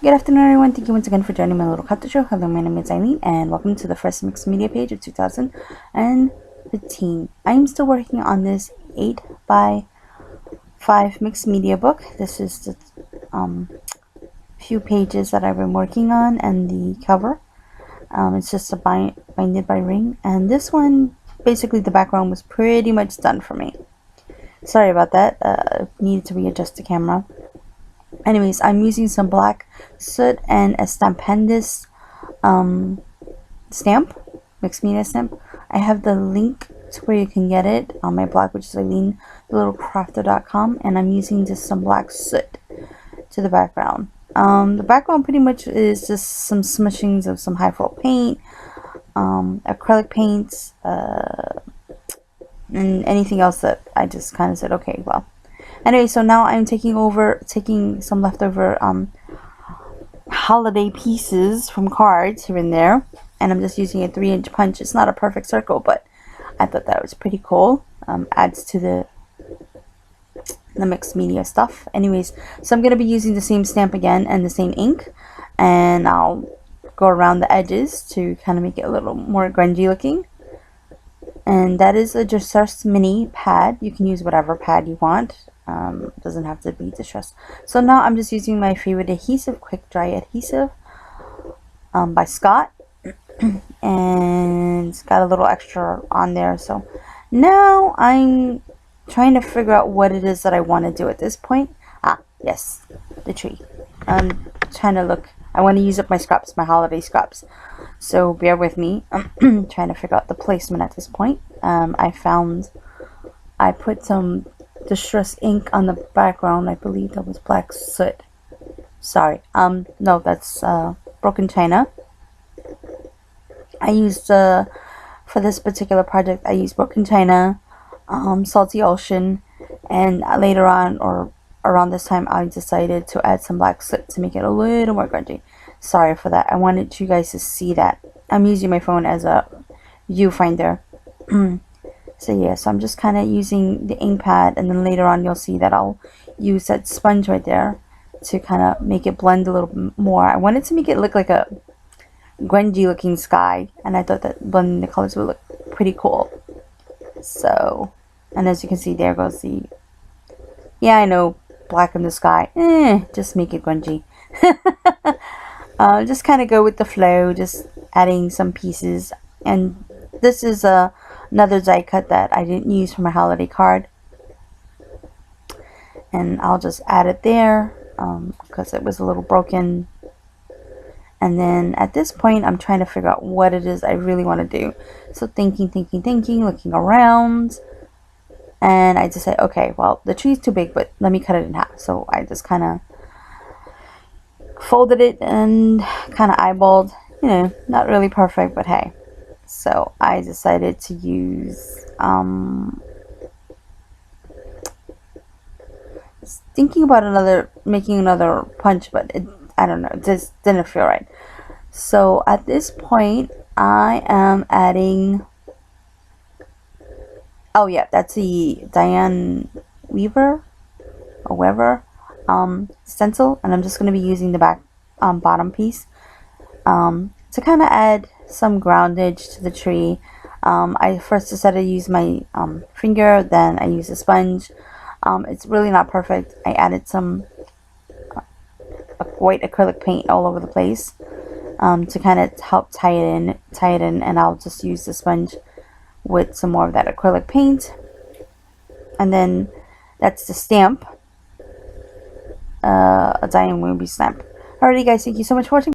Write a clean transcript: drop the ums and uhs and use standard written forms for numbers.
Good afternoon, everyone. Thank you once again for joining my little cartoon show. Hello, my name is Eileen, and welcome to the first mixed media page of 2015. I'm still working on this 8 by 5 mixed media book. This is the few pages that I've been working on, and the cover. It's just a binded by ring, and this one, basically, the background was pretty much done for me. Sorry about that. Needed to readjust the camera. Anyways, I'm using some black soot and a Stampendous stamp, mixed media stamp. I have the link to where you can get it on my blog, which is EileenTheLittleCrafter.com, and I'm using just some black soot to the background. The background pretty much is just some smishings of some high flow paint, acrylic paints, and anything else that I just kind of said, okay, well. Anyway, so now I'm taking some leftover holiday pieces from cards here and there, and I'm just using a 3-inch punch. It's not a perfect circle, but I thought that was pretty cool. Adds to the mixed media stuff. Anyways, so I'm going to be using the same stamp again and the same ink, and I'll go around the edges to kind of make it a little more grungy looking. And that is a Distress mini pad. You can use whatever pad you want. Doesn't have to be Distress. So now I'm just using my favorite adhesive, Quick Dry Adhesive by Scott. And it's got a little extra on there. So now I'm trying to figure out what it is that I want to do at this point. Yes, the tree. I'm trying to look. I want to use up my scraps, my holiday scraps. So bear with me. I'm trying to figure out the placement at this point. I put some Distress ink on the background. I believe that was black soot. Sorry. No, that's Broken China. I used for this particular project, I used Broken China, Salty Ocean, and later on, or around this time, I decided to add some black soot to make it a little more grungy. Sorry for that. I wanted you guys to see that. I'm using my phone as a viewfinder. So yeah, so I'm just kind of using the ink pad, and then later on you'll see that I'll use that sponge right there to kind of make it blend a little bit more. I wanted to make it look like a grungy looking sky, and I thought that blending the colors would look pretty cool. So, and as you can see, there goes the, yeah, I know, black in the sky. Just make it grungy. Just kind of go with the flow, just adding some pieces. And this is another die cut that I didn't use for my holiday card, and I'll just add it there because it was a little broken. And then at this point, I'm trying to figure out what it is I really want to do. So thinking, looking around, and I just say, okay, well, the tree's too big, but let me cut it in half. So I just kind of folded it and kind of eyeballed, not really perfect, but hey. So I decided to use thinking about making another punch, but I don't know, it just didn't feel right. So at this point, I am adding, oh yeah, that's the Diane Weaver or Weaver stencil, and I'm just going to be using the back bottom piece to kind of add some groundage to the tree. I first decided to use my finger, then I used a sponge. It's really not perfect. I added some white acrylic paint all over the place to kind of help tie it in, and I'll just use the sponge with some more of that acrylic paint. And then that's the stamp, a Diane Weaver stamp. Alrighty guys, thank you so much for watching.